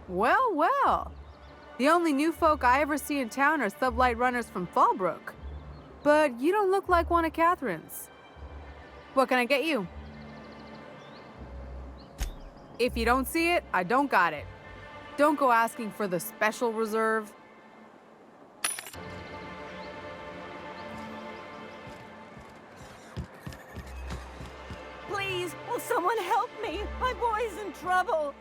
Well, well. The only new folk I ever see in town are sublight runners from Fallbrook. But you don't look like one of Catherine's. What can I get you? If you don't see it, I don't got it. Don't go asking for the special reserve. Please, will someone help me? My boy's in trouble.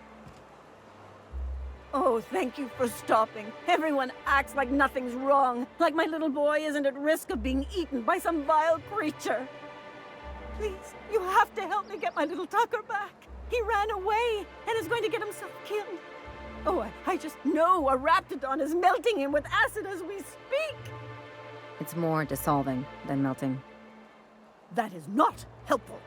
Oh, thank you for stopping. Everyone acts like nothing's wrong, like my little boy isn't at risk of being eaten by some vile creature. Please, you have to help me get my little Tucker back. He ran away and is going to get himself killed. Oh, I just know a raptidon is melting him with acid as we speak. It's more dissolving than melting. That is not helpful.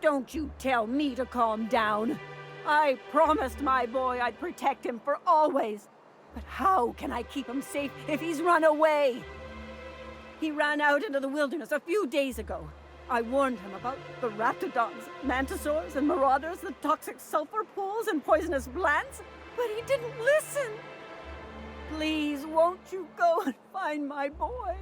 Don't you tell me to calm down. I promised my boy I'd protect him for always. But how can I keep him safe if he's run away? He ran out into the wilderness a few days ago. I warned him about the raptidons, mantisaurs, and marauders, the toxic sulfur pools, and poisonous plants, but he didn't listen. Please, won't you go and find my boy?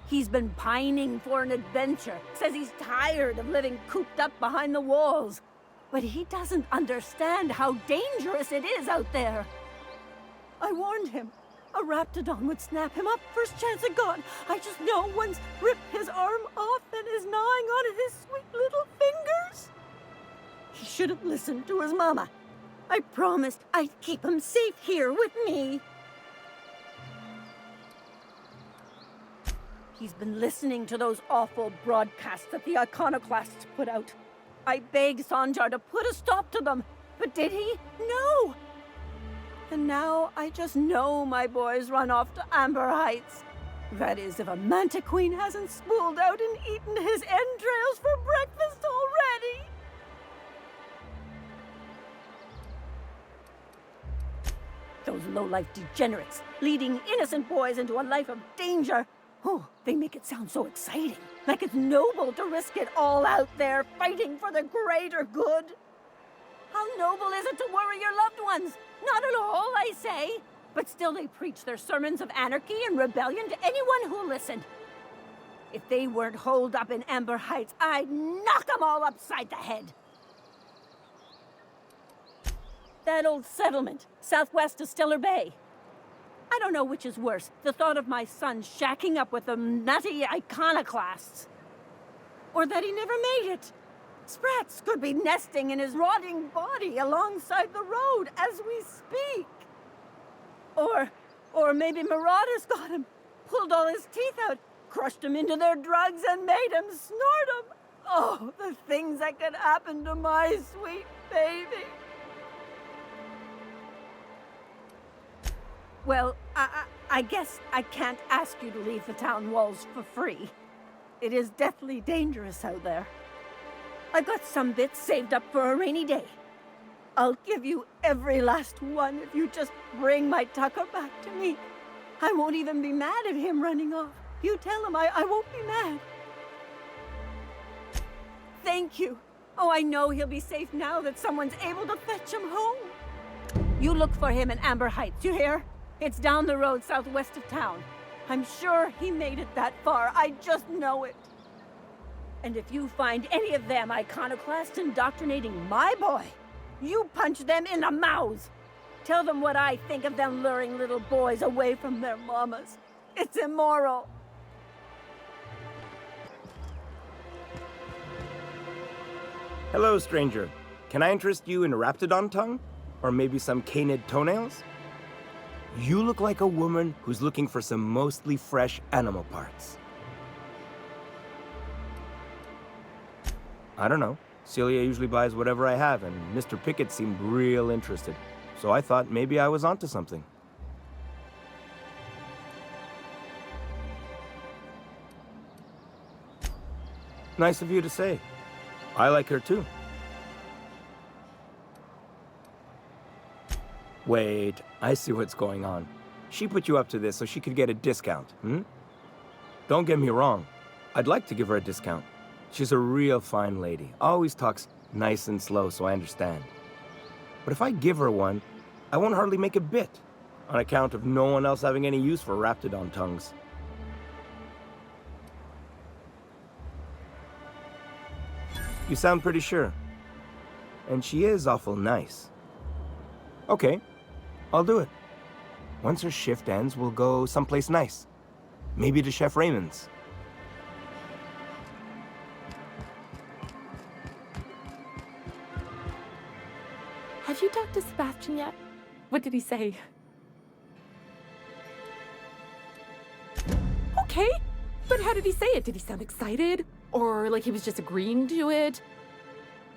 He's been pining for an adventure. Says he's tired of living cooped up behind the walls. But he doesn't understand how dangerous it is out there. I warned him. A raptidon would snap him up first chance it got. I just know one's ripped his arm off and is gnawing on his sweet little fingers. He should have listened to his mama. I promised I'd keep him safe here with me. He's been listening to those awful broadcasts that the iconoclasts put out. I begged Sanjar to put a stop to them, but did he? No! And now I just know my boy's run off to Amber Heights. That is, if a manta queen hasn't spooled out and eaten his entrails for breakfast already. Those low-life degenerates, leading innocent boys into a life of danger. Oh, they make it sound so exciting, like it's noble to risk it all out there, fighting for the greater good. How noble is it to worry your loved ones? Not at all, I say. But still they preach their sermons of anarchy and rebellion to anyone who listened. If they weren't holed up in Amber Heights, I'd knock them all upside the head. That old settlement, southwest of Stellar Bay. I don't know which is worse, the thought of my son shacking up with them nutty iconoclasts. Or that he never made it. Sprats could be nesting in his rotting body alongside the road as we speak. Or maybe marauders got him, pulled all his teeth out, crushed him into their drugs and made him snort them. Oh, the things that could happen to my sweet baby. Well, I guess I can't ask you to leave the town walls for free. It is deathly dangerous out there. I've got some bits saved up for a rainy day. I'll give you every last one if you just bring my Tucker back to me. I won't even be mad at him running off. You tell him I won't be mad. Thank you. Oh, I know he'll be safe now that someone's able to fetch him home. You look for him in Amber Heights, you hear? It's down the road southwest of town. I'm sure he made it that far. I just know it. And if you find any of them iconoclasts indoctrinating my boy, you punch them in the mouths. Tell them what I think of them luring little boys away from their mamas. It's immoral. Hello, stranger. Can I interest you in raptidon tongue? Or maybe some canid toenails? You look like a woman who's looking for some mostly fresh animal parts. I don't know. Celia usually buys whatever I have, and Mr. Pickett seemed real interested. So I thought maybe I was onto something. Nice of you to say. I like her too. Wait, I see what's going on. She put you up to this so she could get a discount, hmm? Don't get me wrong. I'd like to give her a discount. She's a real fine lady. Always talks nice and slow, so I understand. But if I give her one, I won't hardly make a bit, on account of no one else having any use for Raptidon tongues. You sound pretty sure. And she is awful nice. Okay, I'll do it. Once her shift ends, we'll go someplace nice. Maybe to Chef Raymond's. Have you talked to Sebastian yet? What did he say? Okay, but how did he say it? Did he sound excited? Or like he was just agreeing to it?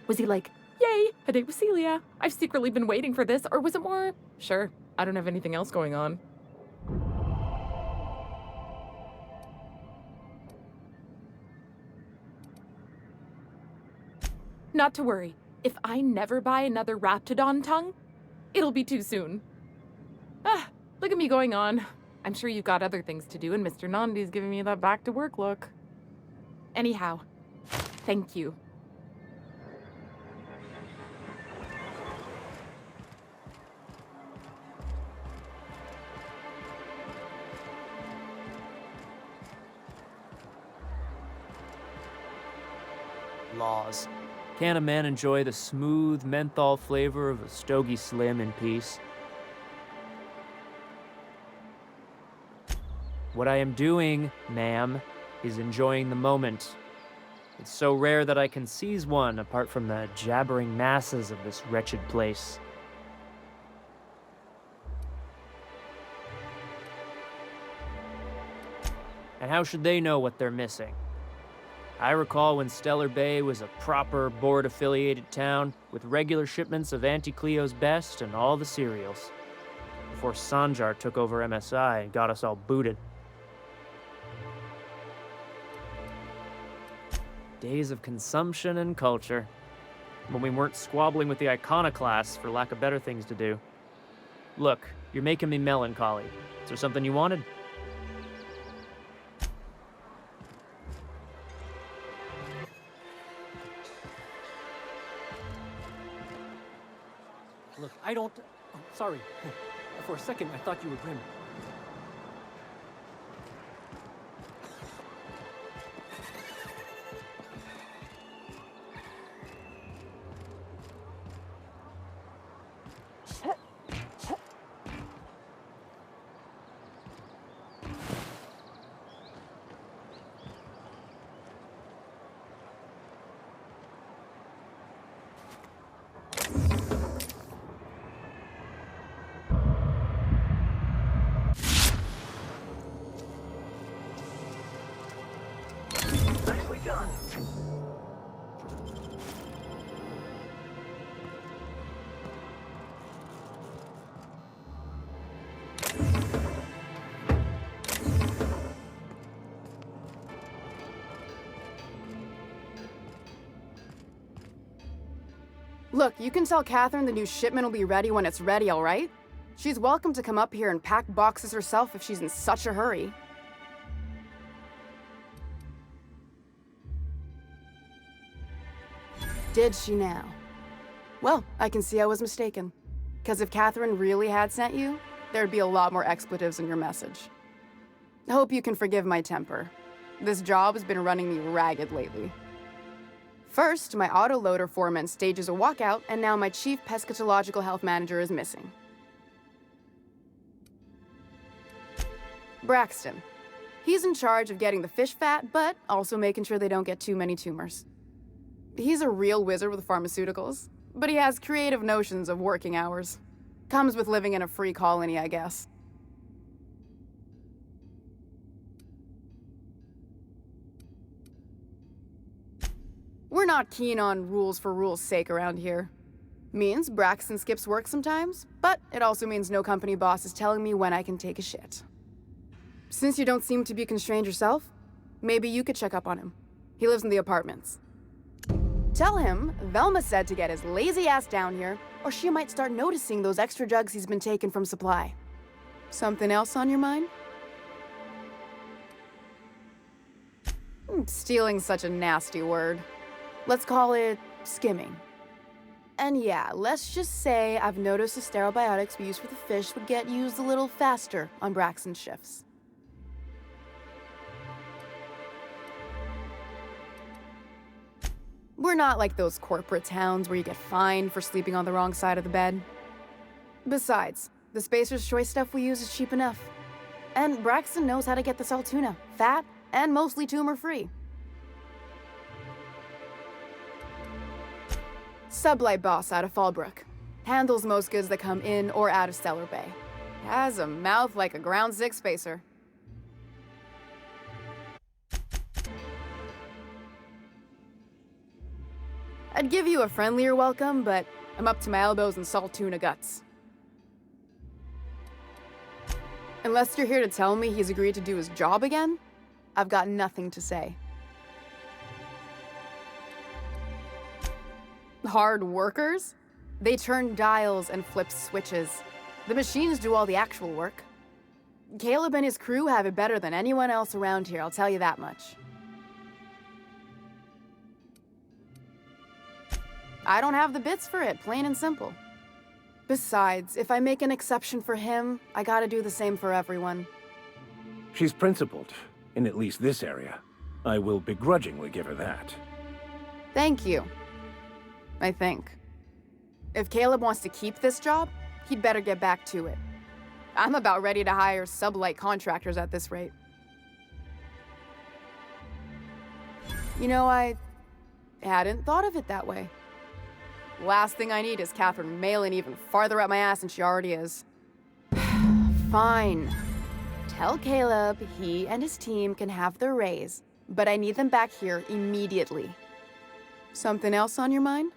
Was he like, yay, a date with Celia? I've secretly been waiting for this. Or was it more, sure, I don't have anything else going on? Not to worry. If I never buy another Raptidon tongue, it'll be too soon. Ah, look at me going on. I'm sure you've got other things to do, and Mr. Nandi's giving me that back-to-work look. Anyhow, thank you. Laws. Can a man enjoy the smooth menthol flavor of a Stogie Slim in peace? What I am doing, ma'am, is enjoying the moment. It's so rare that I can seize one apart from the jabbering masses of this wretched place. And how should they know what they're missing? I recall when Stellar Bay was a proper board-affiliated town with regular shipments of Auntie Cleo's best and all the cereals. Before Sanjar took over MSI and got us all booted. Days of consumption and culture. When we weren't squabbling with the iconoclasts for lack of better things to do. Look, you're making me melancholy. Is there something you wanted? Look, I don't... Oh, sorry. For a second, I thought you were Grim. Look, you can tell Catherine the new shipment will be ready when it's ready, all right? She's welcome to come up here and pack boxes herself if she's in such a hurry. Did she now? Well, I can see I was mistaken. Because if Catherine really had sent you, there'd be a lot more expletives in your message. I hope you can forgive my temper. This job has been running me ragged lately. First, my autoloader foreman stages a walkout, and now my chief pescatological health manager is missing. Braxton. He's in charge of getting the fish fat, but also making sure they don't get too many tumors. He's a real wizard with pharmaceuticals, but he has creative notions of working hours. Comes with living in a free colony, I guess. We're not keen on rules for rules' sake around here. Means Braxton skips work sometimes, but it also means no company boss is telling me when I can take a shit. Since you don't seem to be constrained yourself, maybe you could check up on him. He lives in the apartments. Tell him Velma said to get his lazy ass down here, or she might start noticing those extra drugs he's been taking from supply. Something else on your mind? Stealing's such a nasty word. Let's call it skimming. And yeah, let's just say I've noticed the sterile biotics we use for the fish would get used a little faster on Braxton's shifts. We're not like those corporate towns where you get fined for sleeping on the wrong side of the bed. Besides, the Spacer's Choice stuff we use is cheap enough. And Braxton knows how to get the salt tuna, fat and mostly tumor-free. Sublight boss out of Fallbrook. Handles most goods that come in or out of Stellar Bay. Has a mouth like a Ground 6 spacer. I'd give you a friendlier welcome, but I'm up to my elbows in salt tuna guts. Unless you're here to tell me he's agreed to do his job again, I've got nothing to say. Hard workers? They turn dials and flip switches. The machines do all the actual work. Caleb and his crew have it better than anyone else around here, I'll tell you that much. I don't have the bits for it, plain and simple. Besides, if I make an exception for him, I gotta do the same for everyone. She's principled, in at least this area. I will begrudgingly give her that. Thank you. I think. If Caleb wants to keep this job, he'd better get back to it. I'm about ready to hire sublight contractors at this rate. You know, I hadn't thought of it that way. Last thing I need is Catherine mailing even farther up my ass than she already is. Fine. Tell Caleb he and his team can have their raise, but I need them back here immediately. Something else on your mind?